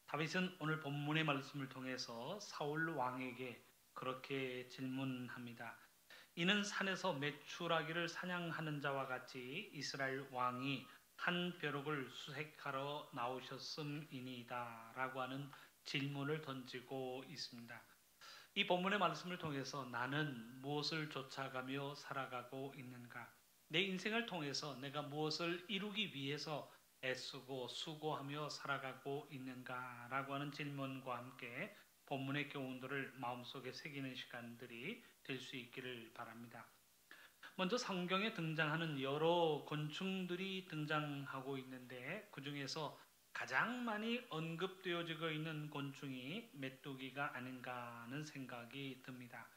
다윗은 오늘 본문의 말씀을 통해서 사울 왕에게 그렇게 질문합니다. 이는 산에서 메추라기를 사냥하는 자와 같이 이스라엘 왕이 한 벼룩을 수색하러 나오셨음이니이다 라고 하는 질문을 던지고 있습니다. 이 본문의 말씀을 통해서 나는 무엇을 쫓아가며 살아가고 있는가? 내 인생을 통해서 내가 무엇을 이루기 위해서 애쓰고 수고하며 살아가고 있는가라고 하는 질문과 함께 본문의 교훈들을 마음속에 새기는 시간들이 될 수 있기를 바랍니다. 먼저 성경에 등장하는 여러 곤충들이 등장하고 있는데 그 중에서 가장 많이 언급되어지고 있는 곤충이 메뚜기가 아닌가 하는 생각이 듭니다.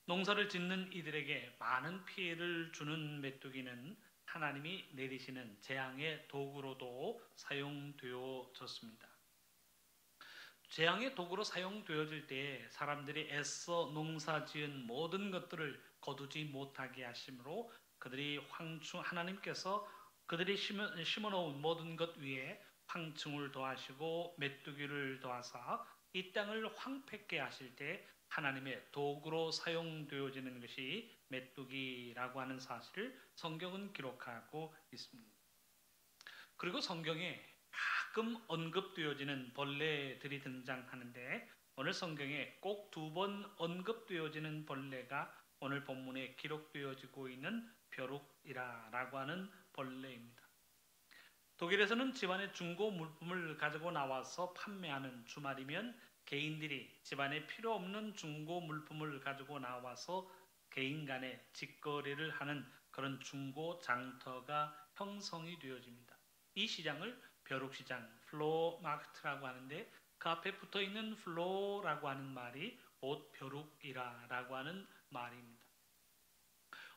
농사를 짓는 이들에게 많은 피해를 주는 메뚜기는 하나님이 내리시는 재앙의 도구로도 사용되어졌습니다. 재앙의 도구로 사용되어질 때에 사람들이 애써 농사 지은 모든 것들을 거두지 못하게 하심으로 그들이 하나님께서 그들이 심어놓은 모든 것 위에 황충을 더하시고 메뚜기를 더하사 이 땅을 황폐케 하실 때 하나님의 도구로 사용되어지는 것이 메뚜기라고 하는 사실을 성경은 기록하고 있습니다. 그리고 성경에 가끔 언급되어지는 벌레들이 등장하는데 오늘 성경에 꼭 2번 언급되어지는 벌레가 오늘 본문에 기록되어지고 있는 벼룩이라고 하는 벌레입니다. 독일에서는 집안의 중고 물품을 가지고 나와서 판매하는 주말이면 개인들이 집안에 필요 없는 중고 물품을 가지고 나와서 개인 간에 직거래를 하는 그런 중고 장터가 형성이 되어집니다. 이 시장을 벼룩시장, 플로어 마케트라고 하는데 그 앞에 붙어 있는 플로어라고 하는 말이 곧 벼룩이라고 하는 말입니다.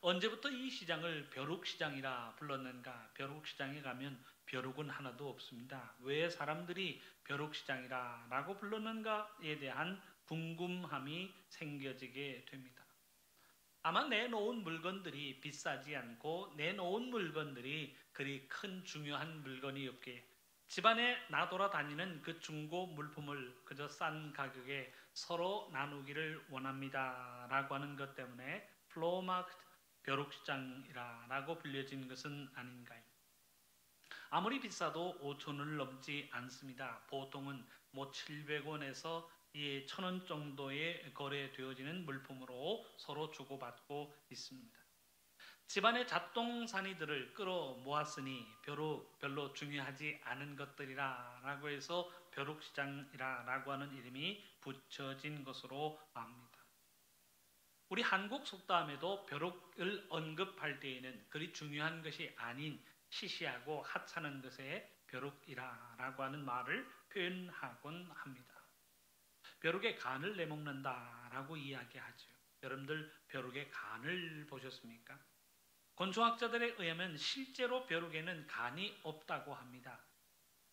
언제부터 이 시장을 벼룩시장이라 불렀는가? 벼룩시장에 가면 벼룩은 하나도 없습니다. 왜 사람들이 벼룩시장이라고 불렀는가에 대한 궁금함이 생겨지게 됩니다. 아마 내놓은 물건들이 비싸지 않고 내놓은 물건들이 그리 큰 중요한 물건이 없게 집안에 나돌아다니는 그 중고 물품을 그저 싼 가격에 서로 나누기를 원합니다 라고 하는 것 때문에 플로어마켓 벼룩시장이라고 불려진 것은 아닌가요? 아무리 비싸도 5,000원을 넘지 않습니다. 보통은 700원에서 1,000원 정도에 거래되어지는 물품으로 서로 주고받고 있습니다. 집안의 잡동사니들을 끌어 모았으니 별로 중요하지 않은 것들이라고 해서 벼룩시장이라고 하는 이름이 붙여진 것으로 압니다. 우리 한국 속담에도 벼룩을 언급할 때에는 그리 중요한 것이 아닌 시시하고 하찮은 것에 벼룩이라고 하는 말을 표현하곤 합니다. 벼룩의 간을 내먹는다라고 이야기하죠. 여러분들 벼룩의 간을 보셨습니까? 곤충학자들에 의하면 실제로 벼룩에는 간이 없다고 합니다.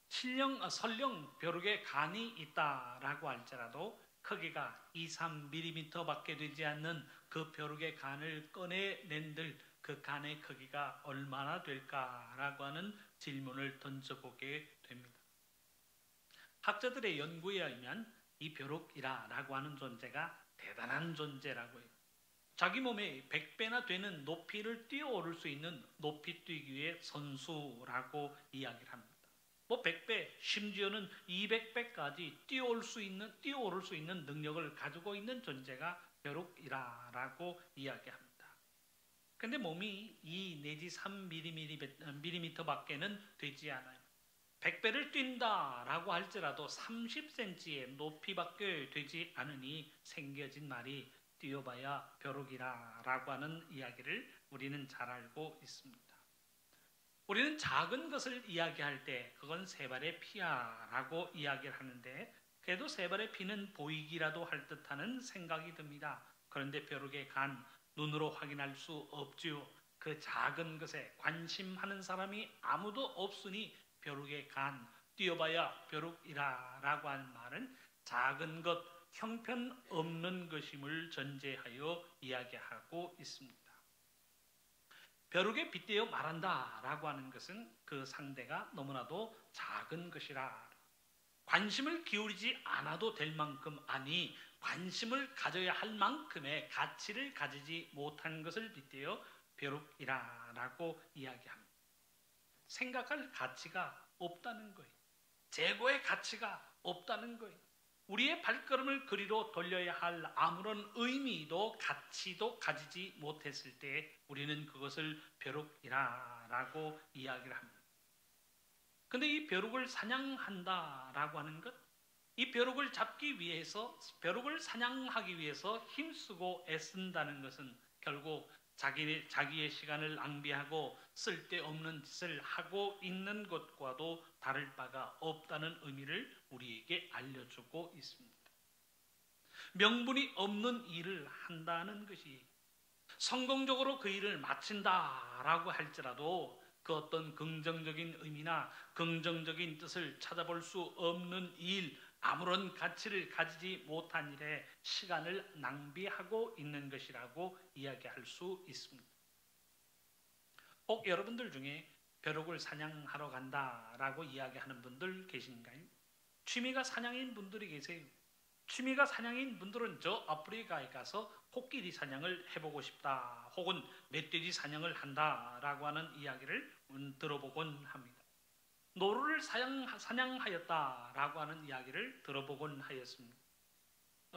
설령 벼룩에 간이 있다라고 할지라도 크기가 2-3mm 밖에 되지 않는 그 벼룩의 간을 꺼내낸들 그 간의 크기가 얼마나 될까라고 하는 질문을 던져보게 됩니다. 학자들의 연구에 의하면 이 벼룩이라고 하는 존재가 대단한 존재라고 해요. 자기 몸의 100배나 되는 높이를 뛰어오를 수 있는 높이 뛰기의 선수라고 이야기를 합니다. 100배, 심지어는 200배까지 뛰어오를 수 있는 능력을 가지고 있는 존재가 벼룩이라고 이야기합니다. 근데 몸이 2 내지 3mm 밖에는 되지 않아요. 100배를 뛴다라고 할지라도 30cm의 높이밖에 되지 않으니 생겨진 말이 뛰어봐야 벼룩이라고 하는 이야기를 우리는 잘 알고 있습니다. 우리는 작은 것을 이야기할 때 그건 세 발의 피야라고 이야기를 하는데 그래도 세 발의 피는 보이기라도 할 듯하는 생각이 듭니다. 그런데 벼룩의 간 눈으로 확인할 수 없지요. 그 작은 것에 관심하는 사람이 아무도 없으니 벼룩의 간 뛰어봐야 벼룩이라고 하는 말은 작은 것 형편없는 것임을 전제하여 이야기하고 있습니다. 벼룩에 빗대어 말한다라고 하는 것은 그 상대가 너무나도 작은 것이라 관심을 기울이지 않아도 될 만큼, 아니 관심을 가져야 할 만큼의 가치를 가지지 못한 것을 빗대어 벼룩이라고 이야기합니다. 생각할 가치가 없다는 거예요. 재고의 가치가 없다는 거예요. 우리의 발걸음을 그리로 돌려야 할 아무런 의미도 가치도 가지지 못했을 때 우리는 그것을 벼룩이라고 이야기를 합니다. 근데 이 벼룩을 사냥한다라고 하는 것, 이 벼룩을 잡기 위해서, 벼룩을 사냥하기 위해서 힘쓰고 애쓴다는 것은 결국 자기의 시간을 낭비하고 쓸데없는 짓을 하고 있는 것과도 다를 바가 없다는 의미를 우리에게 알려주고 있습니다. 명분이 없는 일을 한다는 것이 성공적으로 그 일을 마친다라고 할지라도 그 어떤 긍정적인 의미나 긍정적인 뜻을 찾아볼 수 없는 일, 아무런 가치를 가지지 못한 일에 시간을 낭비하고 있는 것이라고 이야기할 수 있습니다. 혹 여러분들 중에 벼룩을 사냥하러 간다라고 이야기하는 분들 계신가요? 취미가 사냥인 분들이 계세요. 취미가 사냥인 분들은 저 아프리카에 가서 코끼리 사냥을 해보고 싶다, 혹은 멧돼지 사냥을 한다라고 하는 이야기를 들어보곤 합니다. 노루를 사냥하였다라고 하는 이야기를 들어보곤 하였습니다.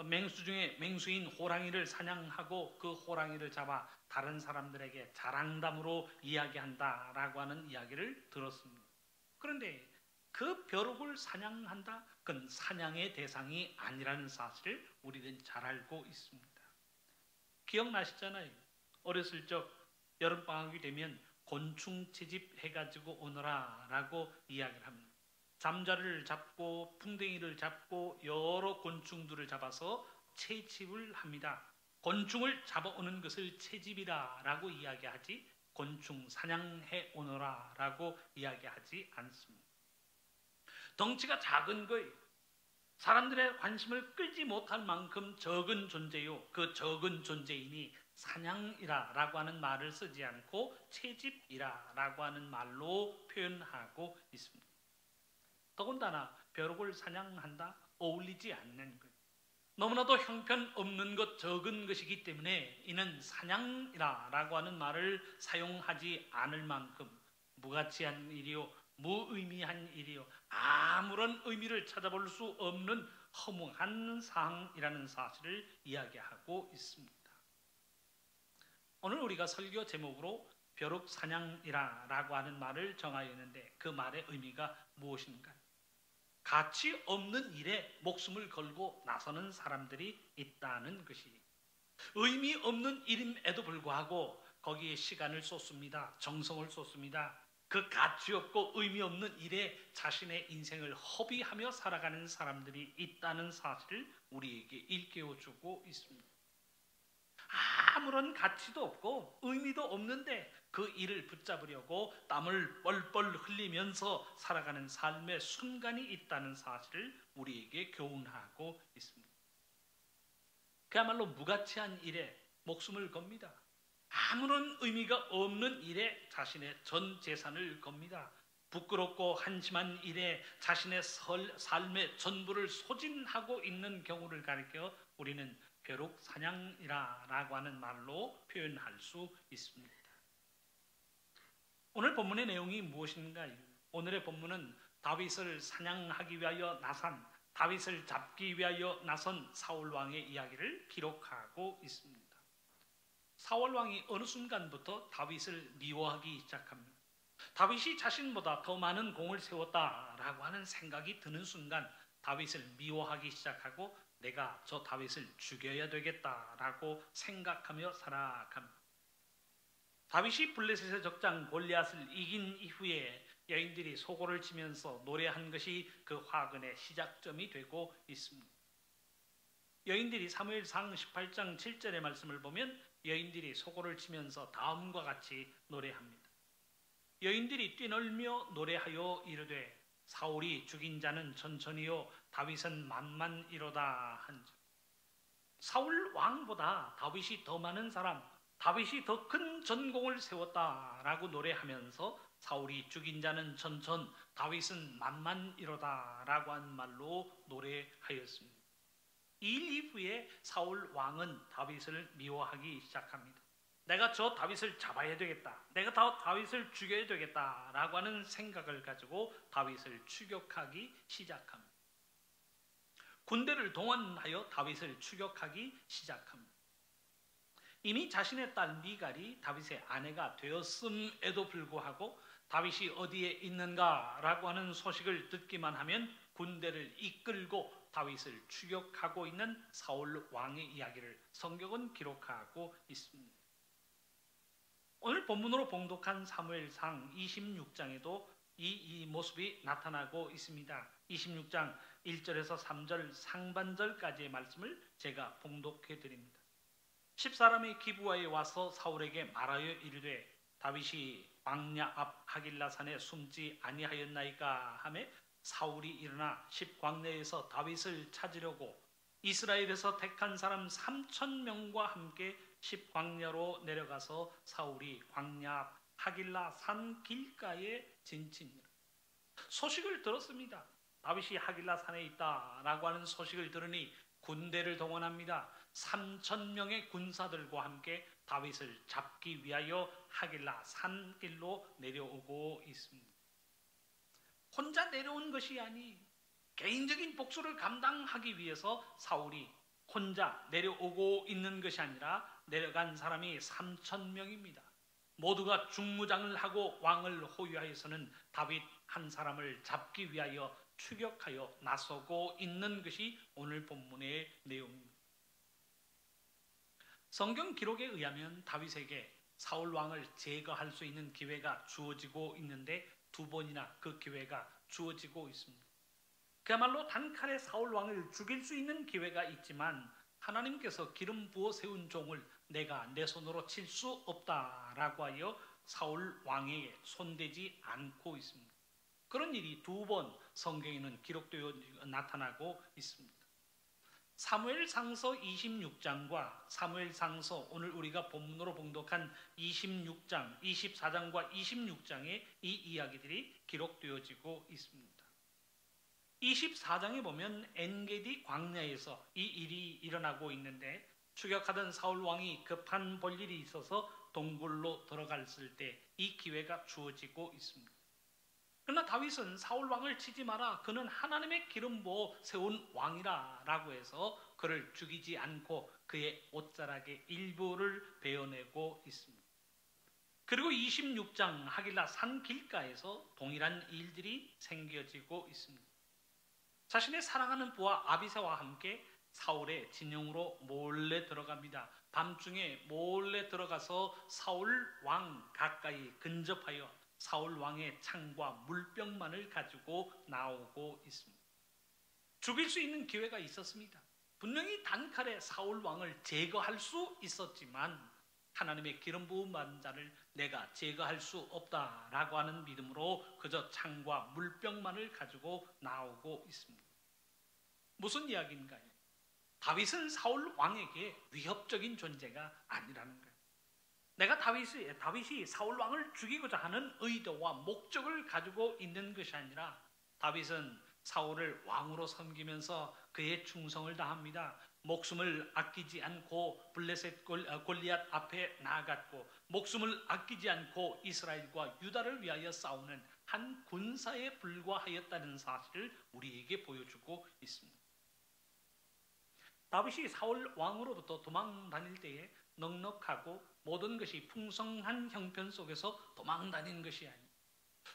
맹수 중에 맹수인 호랑이를 사냥하고 그 호랑이를 잡아 다른 사람들에게 자랑담으로 이야기한다라고 하는 이야기를 들었습니다. 그런데 그 벼룩을 사냥한다? 그건 사냥의 대상이 아니라는 사실을 우리는 잘 알고 있습니다. 기억나시잖아요. 어렸을 적 여름방학이 되면 곤충 채집해가지고 오너라 라고 이야기를 합니다. 잠자리를 잡고 풍뎅이를 잡고 여러 곤충들을 잡아서 채집을 합니다. 곤충을 잡아오는 것을 채집이라 라고 이야기하지 곤충 사냥해 오너라 라고 이야기하지 않습니다. 덩치가 작은 거예요. 사람들의 관심을 끌지 못할 만큼 적은 존재요. 그 적은 존재이니 사냥이라라고 하는 말을 쓰지 않고 채집이라라고 하는 말로 표현하고 있습니다. 더군다나 벼룩을 사냥한다? 어울리지 않는 것. 너무나도 형편없는 것, 적은 것이기 때문에 이는 사냥이라라고 하는 말을 사용하지 않을 만큼 무가치한 일이요, 무의미한 일이요, 아무런 의미를 찾아볼 수 없는 허무한 사항이라는 사실을 이야기하고 있습니다. 오늘 우리가 설교 제목으로 벼룩 사냥이라라고 하는 말을 정하였는데 그 말의 의미가 무엇인가? 가치 없는 일에 목숨을 걸고 나서는 사람들이 있다는 것이, 의미 없는 일임에도 불구하고 거기에 시간을 쏟습니다. 정성을 쏟습니다. 그 가치 없고 의미 없는 일에 자신의 인생을 허비하며 살아가는 사람들이 있다는 사실을 우리에게 일깨워주고 있습니다. 아무런 가치도 없고 의미도 없는데 그 일을 붙잡으려고 땀을 뻘뻘 흘리면서 살아가는 삶의 순간이 있다는 사실을 우리에게 교훈하고 있습니다. 그야말로 무가치한 일에 목숨을 겁니다. 아무런 의미가 없는 일에 자신의 전 재산을 겁니다. 부끄럽고 한심한 일에 자신의 삶의 전부를 소진하고 있는 경우를 가리켜 우리는 벼룩 사냥이라고 하는 말로 표현할 수 있습니다. 오늘 본문의 내용이 무엇인가요? 오늘의 본문은 다윗을 사냥하기 위하여 나선, 다윗을 잡기 위하여 나선 사울 왕의 이야기를 기록하고 있습니다. 사울 왕이 어느 순간부터 다윗을 미워하기 시작합니다. 다윗이 자신보다 더 많은 공을 세웠다라고 하는 생각이 드는 순간 다윗을 미워하기 시작하고 내가 저 다윗을 죽여야 되겠다라고 생각하며 살아갑니다. 다윗이 블레셋의 적장 골리앗을 이긴 이후에 여인들이 소고를 치면서 노래한 것이 그 화근의 시작점이 되고 있습니다. 여인들이 사무엘상 18장 7절의 말씀을 보면 여인들이 소고를 치면서 다음과 같이 노래합니다. 여인들이 뛰놀며 노래하여 이르되 사울이 죽인 자는 천천히요 다윗은 만만이로다 한즉, 사울 왕보다 다윗이 더 많은 사람, 다윗이 더 큰 전공을 세웠다라고 노래하면서 사울이 죽인 자는 천천, 다윗은 만만이로다라고 한 말로 노래하였습니다. 이 일 이후에 사울 왕은 다윗을 미워하기 시작합니다. 내가 저 다윗을 잡아야 되겠다. 내가 다윗을 죽여야 되겠다라고 하는 생각을 가지고 다윗을 추격하기 시작합니다. 군대를 동원하여 다윗을 추격하기 시작합니다. 이미 자신의 딸 미갈이 다윗의 아내가 되었음에도 불구하고 다윗이 어디에 있는가라고 하는 소식을 듣기만 하면 군대를 이끌고 다윗을 추격하고 있는 사울 왕의 이야기를 성경은 기록하고 있습니다. 오늘 본문으로 봉독한 사무엘상 26장에도 이 모습이 나타나고 있습니다. 26장 1절에서 3절 상반절까지의 말씀을 제가 봉독해 드립니다. 10사람이 기브아에 와서 사울에게 말하여 이르되 다윗이 광야 앞 하길라산에 숨지 아니하였나이까 하매 사울이 일어나 10광야에서 다윗을 찾으려고 이스라엘에서 택한 사람 3,000명과 함께 10광야로 내려가서 사울이 광야 앞 하길라산 길가에 진치니라. 소식을 들었습니다. 다윗이 하길라산에 있다라고 하는 소식을 들으니 군대를 동원합니다. 3,000명의 군사들과 함께 다윗을 잡기 위하여 하길라 산길로 내려오고 있습니다. 혼자 내려온 것이 아니 개인적인 복수를 감당하기 위해서 사울이 혼자 내려오고 있는 것이 아니라 내려간 사람이 3,000명입니다. 모두가 중무장을 하고 왕을 호위하여서는 다윗 한 사람을 잡기 위하여 추격하여 나서고 있는 것이 오늘 본문의 내용입니다. 성경 기록에 의하면 다윗에게 사울 왕을 제거할 수 있는 기회가 주어지고 있는데 2번이나 그 기회가 주어지고 있습니다. 그야말로 단칼에 사울 왕을 죽일 수 있는 기회가 있지만 하나님께서 기름 부어 세운 종을 내가 내 손으로 칠 수 없다라고 하여 사울 왕에게 손대지 않고 있습니다. 그런 일이 2번 성경에는 기록되어 나타나고 있습니다. 사무엘상서 26장과 사무엘상서 오늘 우리가 본문으로 봉독한 26장, 24장과 26장에 이 이야기들이 기록되어지고 있습니다. 24장에 보면 엔게디 광야에서 이 일이 일어나고 있는데 추격하던 사울 왕이 급한 볼일이 있어서 동굴로 들어갔을 때 이 기회가 주어지고 있습니다. 그러나 다윗은 사울 왕을 치지 마라. 그는 하나님의 기름 부어 세운 왕이라 라고 해서 그를 죽이지 않고 그의 옷자락의 일부를 베어내고 있습니다. 그리고 26장 하길라 산 길가에서 동일한 일들이 생겨지고 있습니다. 자신의 사랑하는 부하 아비새와 함께 사울의 진영으로 몰래 들어갑니다. 밤중에 몰래 들어가서 사울 왕 가까이 근접하여 사울 왕의 창과 물병만을 가지고 나오고 있습니다. 죽일 수 있는 기회가 있었습니다. 분명히 단칼에 사울 왕을 제거할 수 있었지만 하나님의 기름 부은 자를 내가 제거할 수 없다라고 하는 믿음으로 그저 창과 물병만을 가지고 나오고 있습니다. 무슨 이야기인가요? 다윗은 사울 왕에게 위협적인 존재가 아니라는 거예요. 내가 다윗이 사울 왕을 죽이고자 하는 의도와 목적을 가지고 있는 것이 아니라 다윗은 사울을 왕으로 섬기면서 그의 충성을 다합니다. 목숨을 아끼지 않고 블레셋 골리앗 앞에 나아갔고 목숨을 아끼지 않고 이스라엘과 유다를 위하여 싸우는 한 군사에 불과하였다는 사실을 우리에게 보여주고 있습니다. 다윗이 사울 왕으로부터 도망 다닐 때에 넉넉하고 모든 것이 풍성한 형편 속에서 도망 다닌 것이 아니에요.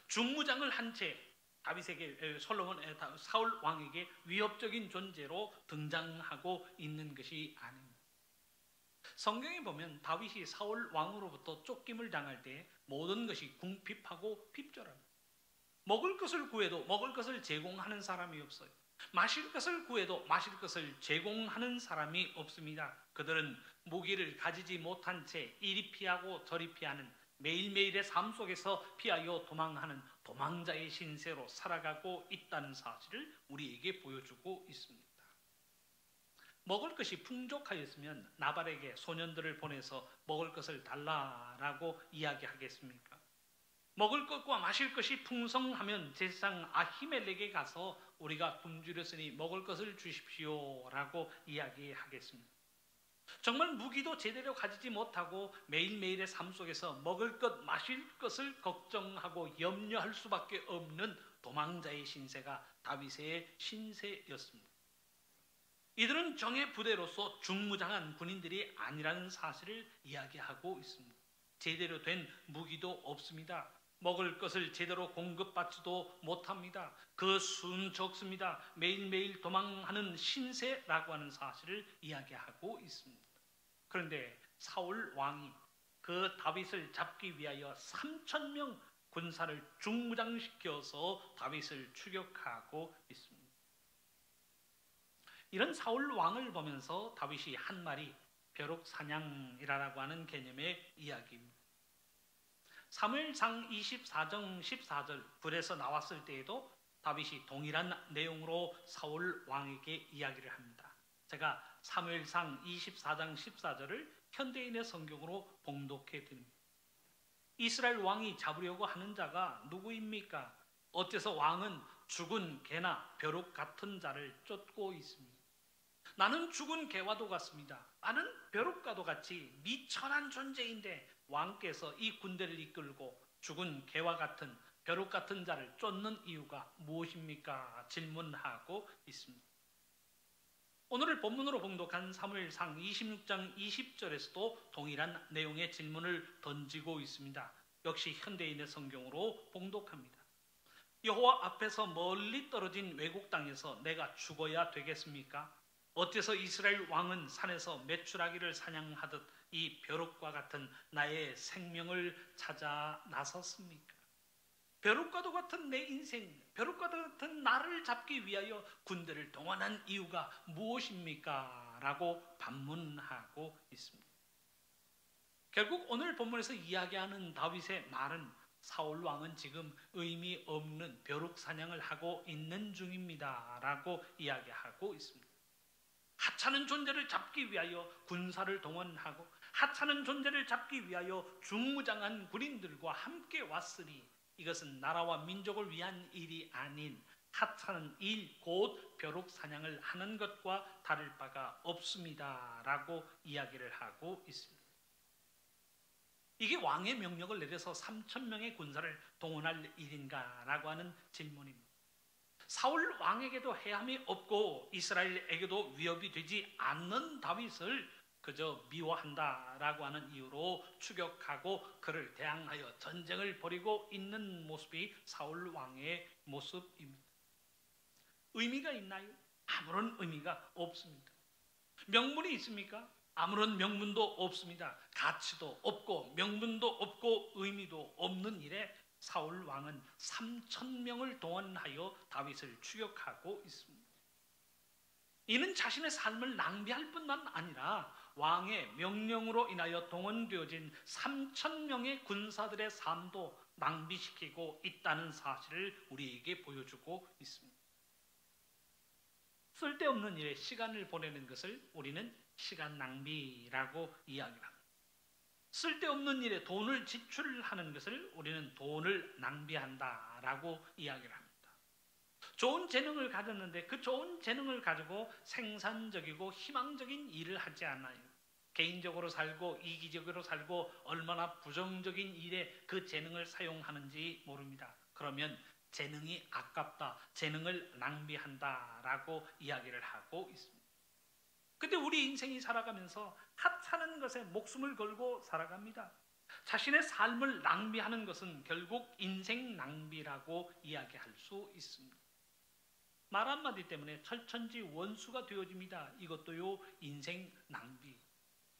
중무장을 한 채 다윗에게 사울 왕에게 위협적인 존재로 등장하고 있는 것이 아닙니다. 성경에 보면 다윗이 사울 왕으로부터 쫓김을 당할 때 모든 것이 궁핍하고 핍절합니다. 먹을 것을 구해도 먹을 것을 제공하는 사람이 없어요. 마실 것을 구해도 마실 것을 제공하는 사람이 없습니다. 그들은 무기를 가지지 못한 채 이리 피하고 저리 피하는 매일매일의 삶 속에서 피하여 도망하는 도망자의 신세로 살아가고 있다는 사실을 우리에게 보여주고 있습니다. 먹을 것이 풍족하였으면 나발에게 소년들을 보내서 먹을 것을 달라라고 이야기하겠습니까? 먹을 것과 마실 것이 풍성하면 제사장 아히멜렉에게 가서 우리가 굶주렸으니 먹을 것을 주십시오라고 이야기하겠습니다. 정말 무기도 제대로 가지지 못하고 매일매일의 삶 속에서 먹을 것, 마실 것을 걱정하고 염려할 수밖에 없는 도망자의 신세가 다윗의 신세였습니다. 이들은 정예 부대로서 중무장한 군인들이 아니라는 사실을 이야기하고 있습니다. 제대로 된 무기도 없습니다. 먹을 것을 제대로 공급받지도 못합니다. 그 수는 적습니다. 매일매일 도망하는 신세라고 하는 사실을 이야기하고 있습니다. 그런데 사울 왕이 그 다윗을 잡기 위하여 3,000명 군사를 중무장시켜서 다윗을 추격하고 있습니다. 이런 사울 왕을 보면서 다윗이 한 말이 벼룩 사냥이라고 하는 개념의 이야기입니다. 사무엘상 24장 14절 불에서 나왔을 때에도 다윗이 동일한 내용으로 사울 왕에게 이야기를 합니다. 제가 사무엘상 24장 14절을 현대인의 성경으로 봉독해 드립니다. 이스라엘 왕이 잡으려고 하는 자가 누구입니까? 어째서 왕은 죽은 개나 벼룩 같은 자를 쫓고 있습니다. 나는 죽은 개와도 같습니다. 나는 벼룩과도 같이 미천한 존재인데 왕께서 이 군대를 이끌고 죽은 개와 같은 벼룩 같은 자를 쫓는 이유가 무엇입니까? 질문하고 있습니다. 오늘 본문으로 봉독한 사무엘상 26장 20절에서도 동일한 내용의 질문을 던지고 있습니다. 역시 현대인의 성경으로 봉독합니다. 여호와 앞에서 멀리 떨어진 외국 땅에서 내가 죽어야 되겠습니까? 어째서 이스라엘 왕은 산에서 메추라기를 사냥하듯 이 벼룩과 같은 나의 생명을 찾아 나섰습니까? 벼룩과도 같은 내 인생, 벼룩과도 같은 나를 잡기 위하여 군대를 동원한 이유가 무엇입니까? 라고 반문하고 있습니다. 결국 오늘 본문에서 이야기하는 다윗의 말은 사울 왕은 지금 의미 없는 벼룩 사냥을 하고 있는 중입니다 라고 이야기하고 있습니다. 하찮은 존재를 잡기 위하여 군사를 동원하고 하찮은 존재를 잡기 위하여 중무장한 군인들과 함께 왔으니 이것은 나라와 민족을 위한 일이 아닌 하찮은 일, 곧 벼룩 사냥을 하는 것과 다를 바가 없습니다 라고 이야기를 하고 있습니다. 이게 왕의 명령을 내려서 3,000명의 군사를 동원할 일인가 라고 하는 질문입니다. 사울 왕에게도 해함이 없고 이스라엘에게도 위협이 되지 않는 다윗을 그저 미워한다라고 하는 이유로 추격하고 그를 대항하여 전쟁을 벌이고 있는 모습이 사울 왕의 모습입니다. 의미가 있나요? 아무런 의미가 없습니다. 명분이 있습니까? 아무런 명분도 없습니다. 가치도 없고 명분도 없고 의미도 없는 일에 사울 왕은 3,000명을 동원하여 다윗을 추격하고 있습니다. 이는 자신의 삶을 낭비할 뿐만 아니라 왕의 명령으로 인하여 동원되어진 3,000명의 군사들의 삶도 낭비시키고 있다는 사실을 우리에게 보여주고 있습니다. 쓸데없는 일에 시간을 보내는 것을 우리는 시간 낭비라고 이야기를 합니다. 쓸데없는 일에 돈을 지출하는 것을 우리는 돈을 낭비한다라고 이야기를 합니다. 좋은 재능을 가졌는데 그 좋은 재능을 가지고 생산적이고 희망적인 일을 하지 않아요. 개인적으로 살고 이기적으로 살고 얼마나 부정적인 일에 그 재능을 사용하는지 모릅니다. 그러면 재능이 아깝다, 재능을 낭비한다라고 이야기를 하고 있습니다. 근데 우리 인생이 살아가면서 하찮은 것에 목숨을 걸고 살아갑니다. 자신의 삶을 낭비하는 것은 결국 인생 낭비라고 이야기할 수 있습니다. 말 한마디 때문에 철천지 원수가 되어집니다. 이것도요 인생 낭비.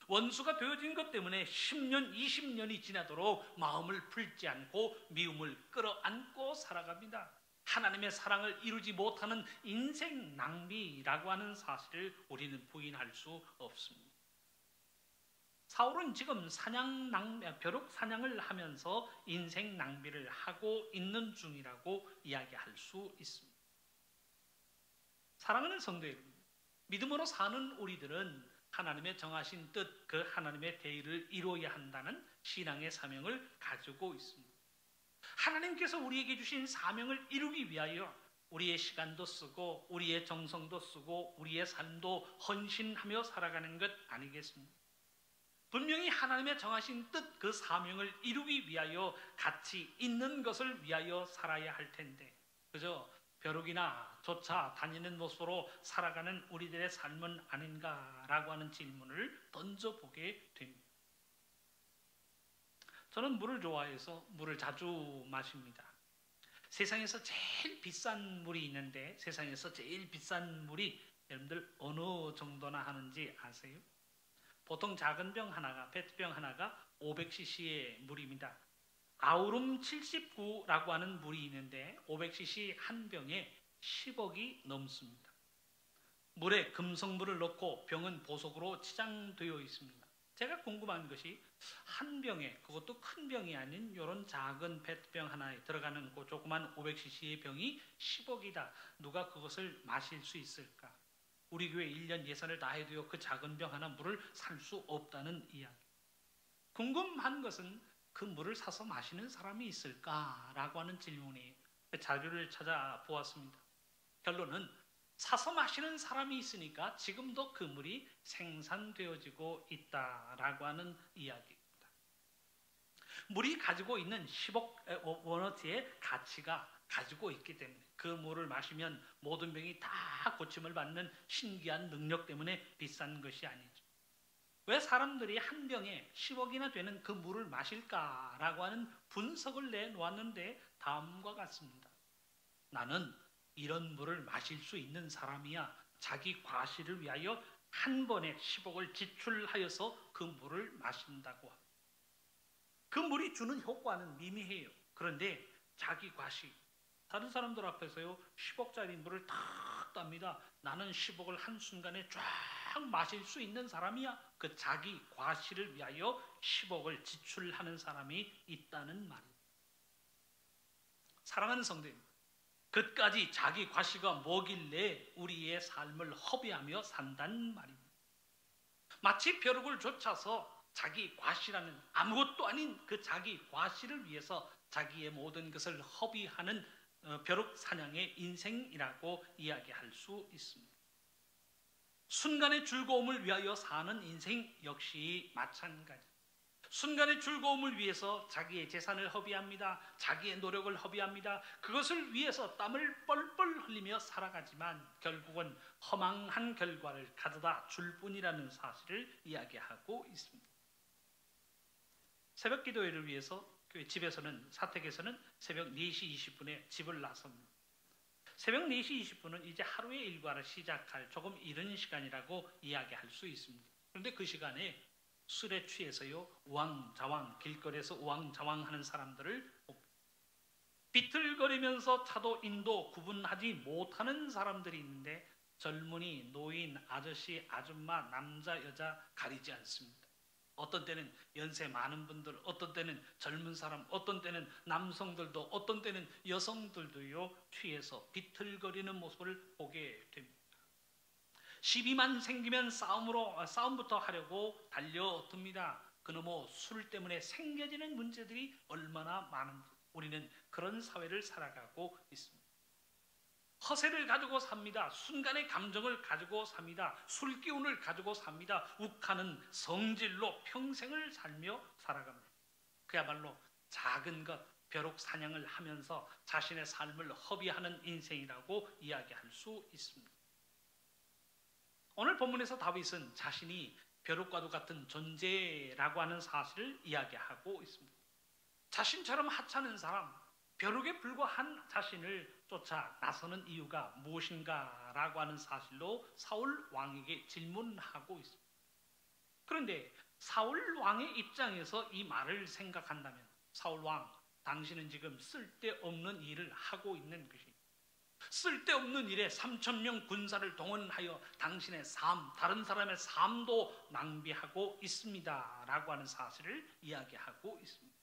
원수가 되어진 것 때문에 10년, 20년이 지나도록 마음을 풀지 않고 미움을 끌어안고 살아갑니다. 하나님의 사랑을 이루지 못하는 인생 낭비라고 하는 사실을 우리는 부인할 수 없습니다. 사울은 지금 벼룩 사냥을 하면서 인생 낭비를 하고 있는 중이라고 이야기할 수 있습니다. 사랑하는 성도 여러분, 믿음으로 사는 우리들은 하나님의 정하신 뜻, 그 하나님의 대의를 이루어야 한다는 신앙의 사명을 가지고 있습니다. 하나님께서 우리에게 주신 사명을 이루기 위하여 우리의 시간도 쓰고 우리의 정성도 쓰고 우리의 삶도 헌신하며 살아가는 것 아니겠습니까? 분명히 하나님의 정하신 뜻 그 사명을 이루기 위하여 가치 있는 것을 위하여 살아야 할 텐데 그저 벼룩이나 조차 다니는 모습으로 살아가는 우리들의 삶은 아닌가라고 하는 질문을 던져보게 됩니다. 저는 물을 좋아해서 물을 자주 마십니다. 세상에서 제일 비싼 물이 있는데 세상에서 제일 비싼 물이 여러분들 어느 정도나 하는지 아세요? 보통 작은 병 하나가, 페트병 하나가 500cc의 물입니다. 아우름 79라고 하는 물이 있는데 500cc 한 병에 10억이 넘습니다. 물에 금속물을 넣고 병은 보석으로 치장되어 있습니다. 제가 궁금한 것이 한 병에, 그것도 큰 병이 아닌 이런 작은 페트병 하나에 들어가는 그 조그만 500cc의 병이 10억이다. 누가 그것을 마실 수 있을까? 우리 교회 1년 예산을 다 해도요 그 작은 병 하나 물을 살 수 없다는 이야기. 궁금한 것은 그 물을 사서 마시는 사람이 있을까라고 하는 질문이에요. 자료를 찾아보았습니다. 결론은 사서 마시는 사람이 있으니까 지금도 그 물이 생산되어지고 있다라고 하는 이야기입니다. 물이 가지고 있는 10억 원어치의 가치가 가지고 있기 때문에 그 물을 마시면 모든 병이 다 고침을 받는 신기한 능력 때문에 비싼 것이 아니죠. 왜 사람들이 한 병에 10억이나 되는 그 물을 마실까라고 하는 분석을 내놓았는데 다음과 같습니다. 나는 이런 물을 마실 수 있는 사람이야. 자기 과시를 위하여 한 번에 10억을 지출하여서 그 물을 마신다고 합니다. 그 물이 주는 효과는 미미해요. 그런데 자기 과시, 다른 사람들 앞에서요 10억짜리 물을 탁 땁니다. 나는 10억을 한순간에 쫙 마실 수 있는 사람이야. 그 자기 과시를 위하여 10억을 지출하는 사람이 있다는 말입니다. 사랑하는 성도님, 그까지 자기 과시가 뭐길래 우리의 삶을 허비하며 산단 말입니다. 마치 벼룩을 좇아서 자기 과시라는 아무것도 아닌 그 자기 과시를 위해서 자기의 모든 것을 허비하는 벼룩 사냥의 인생이라고 이야기할 수 있습니다. 순간의 즐거움을 위하여 사는 인생 역시 마찬가지. 순간의 즐거움을 위해서 자기의 재산을 허비합니다. 자기의 노력을 허비합니다. 그것을 위해서 땀을 뻘뻘 흘리며 살아가지만 결국은 허망한 결과를 가져다 줄 뿐이라는 사실을 이야기하고 있습니다. 새벽 기도회를 위해서 교회 집에서는 사택에서는 새벽 4시 20분에 집을 나섭니다. 새벽 4시 20분은 이제 하루의 일과를 시작할 조금 이른 시간이라고 이야기할 수 있습니다. 그런데 그 시간에 술에 취해서요 우왕좌왕 길거리에서 우왕좌왕하는 사람들을 비틀거리면서 차도 인도 구분하지 못하는 사람들이 있는데 젊은이, 노인, 아저씨, 아줌마, 남자, 여자 가리지 않습니다. 어떤 때는 연세 많은 분들, 어떤 때는 젊은 사람, 어떤 때는 남성들도, 어떤 때는 여성들도요 취해서 비틀거리는 모습을 보게 됩니다. 시비만 생기면 싸움부터 하려고 달려듭니다. 그놈의 술 때문에 생겨지는 문제들이 얼마나 많은지 우리는 그런 사회를 살아가고 있습니다. 허세를 가지고 삽니다. 순간의 감정을 가지고 삽니다. 술기운을 가지고 삽니다. 욱하는 성질로 평생을 살며 살아갑니다. 그야말로 작은 것, 벼룩 사냥을 하면서 자신의 삶을 허비하는 인생이라고 이야기할 수 있습니다. 오늘 본문에서 다윗은 자신이 벼룩과도 같은 존재라고 하는 사실을 이야기하고 있습니다. 자신처럼 하찮은 사람, 벼룩에 불과한 자신을 쫓아 나서는 이유가 무엇인가 라고 하는 사실로 사울 왕에게 질문하고 있습니다. 그런데 사울 왕의 입장에서 이 말을 생각한다면 사울 왕, 당신은 지금 쓸데없는 일을 하고 있는 것입니다. 쓸데없는 일에 3,000명 군사를 동원하여 당신의 삶, 다른 사람의 삶도 낭비하고 있습니다 라고 하는 사실을 이야기하고 있습니다.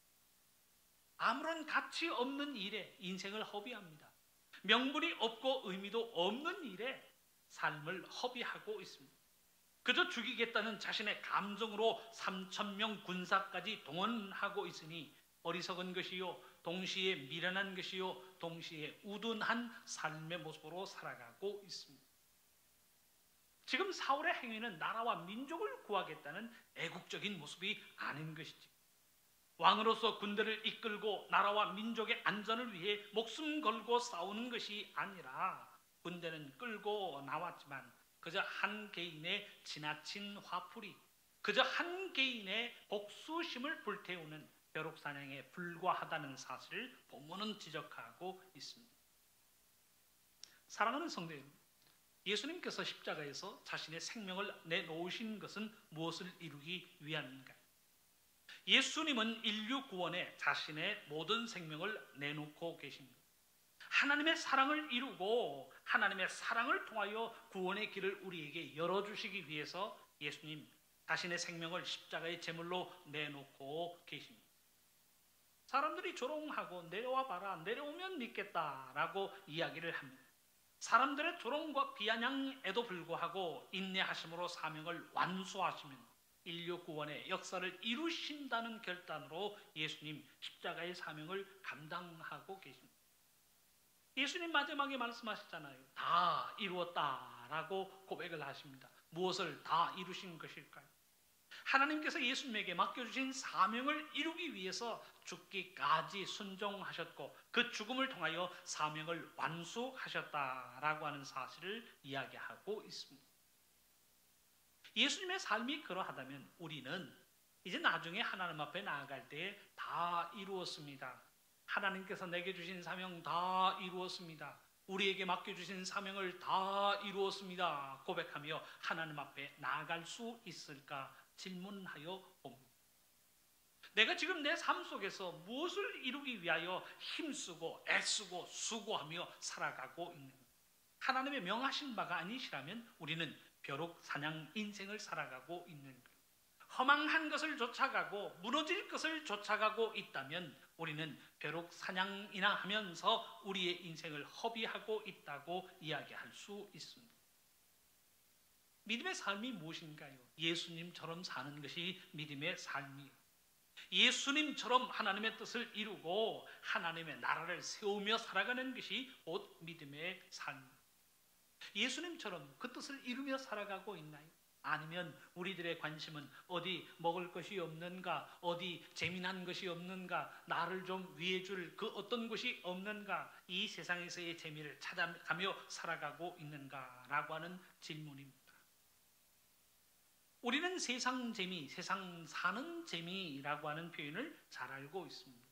아무런 가치 없는 일에 인생을 허비합니다. 명분이 없고 의미도 없는 일에 삶을 허비하고 있습니다. 그저 죽이겠다는 자신의 감정으로 3,000명 군사까지 동원하고 있으니 어리석은 것이요 동시에 미련한 것이요 동시에 우둔한 삶의 모습으로 살아가고 있습니다. 지금 사울의 행위는 나라와 민족을 구하겠다는 애국적인 모습이 아닌 것이지. 왕으로서 군대를 이끌고 나라와 민족의 안전을 위해 목숨 걸고 싸우는 것이 아니라 군대는 끌고 나왔지만 그저 한 개인의 지나친 화풀이, 그저 한 개인의 복수심을 불태우는 벼룩사냥에 불과하다는 사실을 본문은 지적하고 있습니다. 사랑하는 성도 여러분, 예수님께서 십자가에서 자신의 생명을 내놓으신 것은 무엇을 이루기 위함인가요? 예수님은 인류 구원에 자신의 모든 생명을 내놓고 계십니다. 하나님의 사랑을 이루고 하나님의 사랑을 통하여 구원의 길을 우리에게 열어주시기 위해서 예수님 자신의 생명을 십자가의 제물로 내놓고 계십니다. 사람들이 조롱하고 내려와 봐라, 내려오면 믿겠다라고 이야기를 합니다. 사람들의 조롱과 비아냥에도 불구하고 인내하심으로 사명을 완수하시면 인류 구원의 역사를 이루신다는 결단으로 예수님 십자가의 사명을 감당하고 계십니다. 예수님 마지막에 말씀하셨잖아요. 다 이루었다라고 고백을 하십니다. 무엇을 다 이루신 것일까요? 하나님께서 예수님에게 맡겨주신 사명을 이루기 위해서 죽기까지 순종하셨고 그 죽음을 통하여 사명을 완수하셨다라고 하는 사실을 이야기하고 있습니다. 예수님의 삶이 그러하다면 우리는 이제 나중에 하나님 앞에 나아갈 때 다 이루었습니다. 하나님께서 내게 주신 사명 다 이루었습니다. 우리에게 맡겨주신 사명을 다 이루었습니다. 고백하며 하나님 앞에 나아갈 수 있을까 질문하여 봅니다. 내가 지금 내 삶 속에서 무엇을 이루기 위하여 힘쓰고 애쓰고 수고하며 살아가고 있는가? 하나님의 명하신 바가 아니시라면 우리는 벼룩 사냥 인생을 살아가고 있는 거예요. 허망한 것을 쫓아가고 무너질 것을 쫓아가고 있다면 우리는 벼룩 사냥이나 하면서 우리의 인생을 허비하고 있다고 이야기할 수 있습니다. 믿음의 삶이 무엇인가요? 예수님처럼 사는 것이 믿음의 삶이에요. 예수님처럼 하나님의 뜻을 이루고 하나님의 나라를 세우며 살아가는 것이 곧 믿음의 삶입니다. 예수님처럼 그 뜻을 이루며 살아가고 있나요? 아니면 우리들의 관심은 어디 먹을 것이 없는가, 어디 재미난 것이 없는가, 나를 좀 위해줄 그 어떤 것이 없는가, 이 세상에서의 재미를 찾아가며 살아가고 있는가라고 하는 질문입니다. 우리는 세상 재미, 세상 사는 재미라고 하는 표현을 잘 알고 있습니다.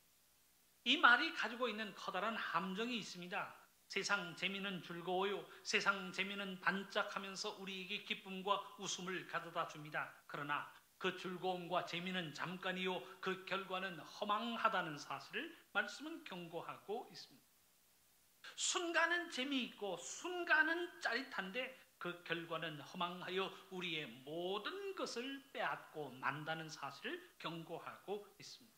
이 말이 가지고 있는 커다란 함정이 있습니다. 세상 재미는 즐거워요. 세상 재미는 반짝하면서 우리에게 기쁨과 웃음을 가져다 줍니다. 그러나 그 즐거움과 재미는 잠깐이요. 그 결과는 허망하다는 사실을 말씀은 경고하고 있습니다. 순간은 재미있고 순간은 짜릿한데 그 결과는 허망하여 우리의 모든 것을 빼앗고 만다는 사실을 경고하고 있습니다.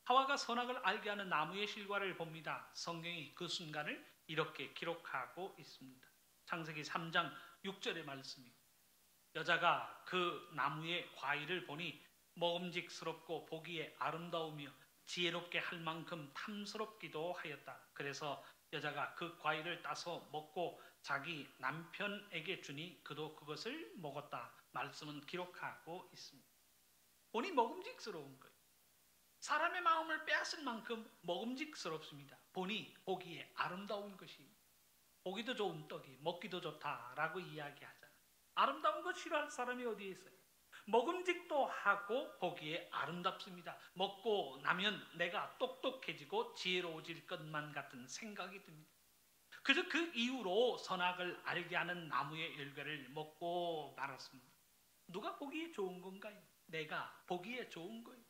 하와가 선악을 알게 하는 나무의 실과를 봅니다. 성경이 그 순간을 이렇게 기록하고 있습니다. 창세기 3장 6절의 말씀입니다. 여자가 그 나무의 과일을 보니 먹음직스럽고 보기에 아름다우며 지혜롭게 할 만큼 탐스럽기도 하였다. 그래서 여자가 그 과일을 따서 먹고 자기 남편에게 주니 그도 그것을 먹었다. 말씀은 기록하고 있습니다. 보니 먹음직스러운 거예요. 사람의 마음을 빼앗을 만큼 먹음직스럽습니다. 보니 보기에 아름다운 것이, 보기도 좋은 떡이 먹기도 좋다라고 이야기하잖아요. 아름다운 것 싫어할 사람이 어디에 있어요? 먹음직도 하고 보기에 아름답습니다. 먹고 나면 내가 똑똑해지고 지혜로워질 것만 같은 생각이 듭니다. 그래서 그 이후로 선악을 알게 하는 나무의 열매를 먹고 말았습니다. 누가 보기에 좋은 건가요? 내가 보기에 좋은 거예요.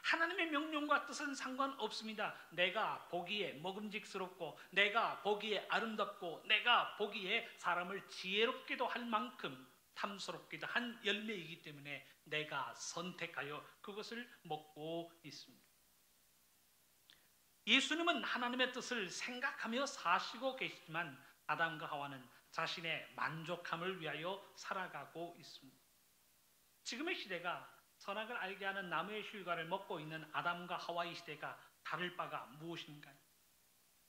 하나님의 명령과 뜻은 상관없습니다. 내가 보기에 먹음직스럽고 내가 보기에 아름답고 내가 보기에 사람을 지혜롭기도 할 만큼 탐스럽기도 한 열매이기 때문에 내가 선택하여 그것을 먹고 있습니다. 예수님은 하나님의 뜻을 생각하며 사시고 계시지만 아담과 하와는 자신의 만족함을 위하여 살아가고 있습니다. 지금의 시대가 선악을 알게 하는 나무의 실과를 먹고 있는 아담과 하와의 시대가 다를 바가 무엇인가요?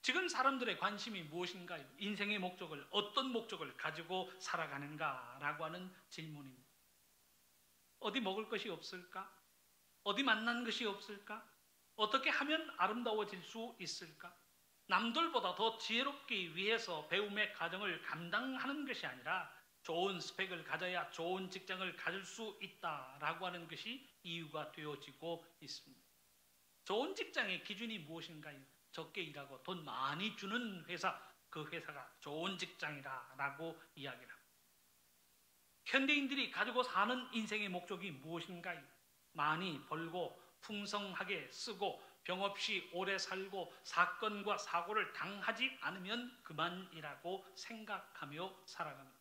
지금 사람들의 관심이 무엇인가요? 인생의 목적을, 어떤 목적을 가지고 살아가는가라고 하는 질문입니다. 어디 먹을 것이 없을까? 어디 만난 것이 없을까? 어떻게 하면 아름다워질 수 있을까? 남들보다 더 지혜롭기 위해서 배움의 과정을 감당하는 것이 아니라 좋은 스펙을 가져야 좋은 직장을 가질 수 있다라고 하는 것이 이유가 되어지고 있습니다. 좋은 직장의 기준이 무엇인가요? 적게 일하고 돈 많이 주는 회사, 그 회사가 좋은 직장이라고 이야기를 합니다. 현대인들이 가지고 사는 인생의 목적이 무엇인가요? 많이 벌고 풍성하게 쓰고 병 없이 오래 살고 사건과 사고를 당하지 않으면 그만이라고 생각하며 살아갑니다.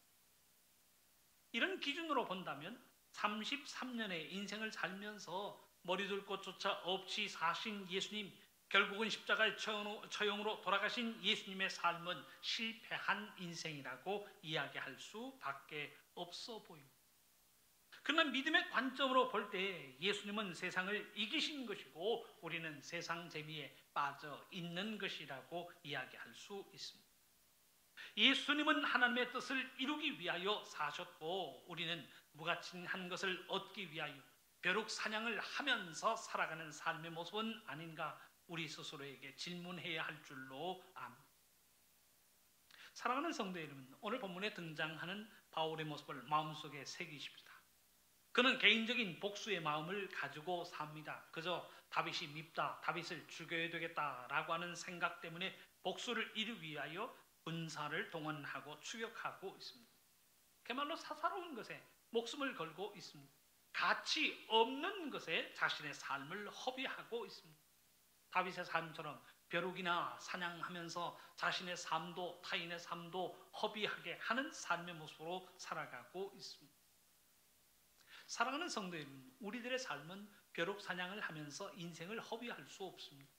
이런 기준으로 본다면 33년의 인생을 살면서 머리둘 곳조차 없이 사신 예수님, 결국은 십자가의 처형으로 돌아가신 예수님의 삶은 실패한 인생이라고 이야기할 수밖에 없어 보입니다. 그러나 믿음의 관점으로 볼 때 예수님은 세상을 이기신 것이고 우리는 세상 재미에 빠져 있는 것이라고 이야기할 수 있습니다. 예수님은 하나님의 뜻을 이루기 위하여 사셨고 우리는 무가치한 것을 얻기 위하여 벼룩 사냥을 하면서 살아가는 삶의 모습은 아닌가 우리 스스로에게 질문해야 할 줄로 압니다. 사랑하는 성도 여러분, 오늘 본문에 등장하는 바울의 모습을 마음속에 새기십시다. 그는 개인적인 복수의 마음을 가지고 삽니다. 그저 다윗이 밉다, 다윗을 죽여야 되겠다라고 하는 생각 때문에 복수를 이루기 위하여 군사를 동원하고 추격하고 있습니다. 그야말로 사사로운 것에 목숨을 걸고 있습니다. 가치 없는 것에 자신의 삶을 허비하고 있습니다. 다윗의 삶처럼 벼룩이나 사냥하면서 자신의 삶도 타인의 삶도 허비하게 하는 삶의 모습으로 살아가고 있습니다. 사랑하는 성도 여러분, 우리들의 삶은 벼룩 사냥을 하면서 인생을 허비할 수 없습니다.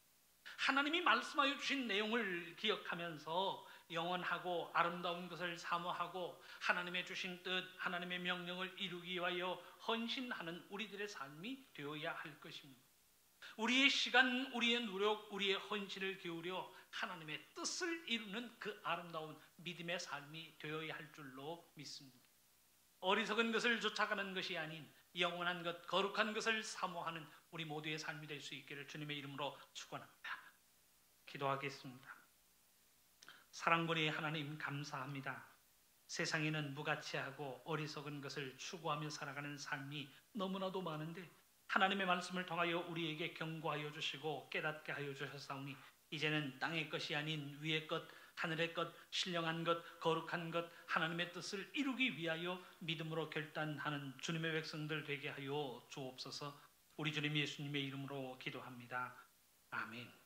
하나님이 말씀하여 주신 내용을 기억하면서 영원하고 아름다운 것을 사모하고 하나님의 주신 뜻, 하나님의 명령을 이루기 위하여 헌신하는 우리들의 삶이 되어야 할 것입니다. 우리의 시간, 우리의 노력, 우리의 헌신을 기울여 하나님의 뜻을 이루는 그 아름다운 믿음의 삶이 되어야 할 줄로 믿습니다. 어리석은 것을 쫓아가는 것이 아닌 영원한 것, 거룩한 것을 사모하는 우리 모두의 삶이 될 수 있기를 주님의 이름으로 축원합니다. 기도하겠습니다. 사랑꾼의 하나님 감사합니다. 세상에는 무가치하고 어리석은 것을 추구하며 살아가는 삶이 너무나도 많은데 하나님의 말씀을 통하여 우리에게 경고하여 주시고 깨닫게 하여 주셨사오니 이제는 땅의 것이 아닌 위의 것, 하늘의 것, 신령한 것, 거룩한 것, 하나님의 뜻을 이루기 위하여 믿음으로 결단하는 주님의 백성들 되게 하여 주옵소서. 우리 주님 예수님의 이름으로 기도합니다. 아멘.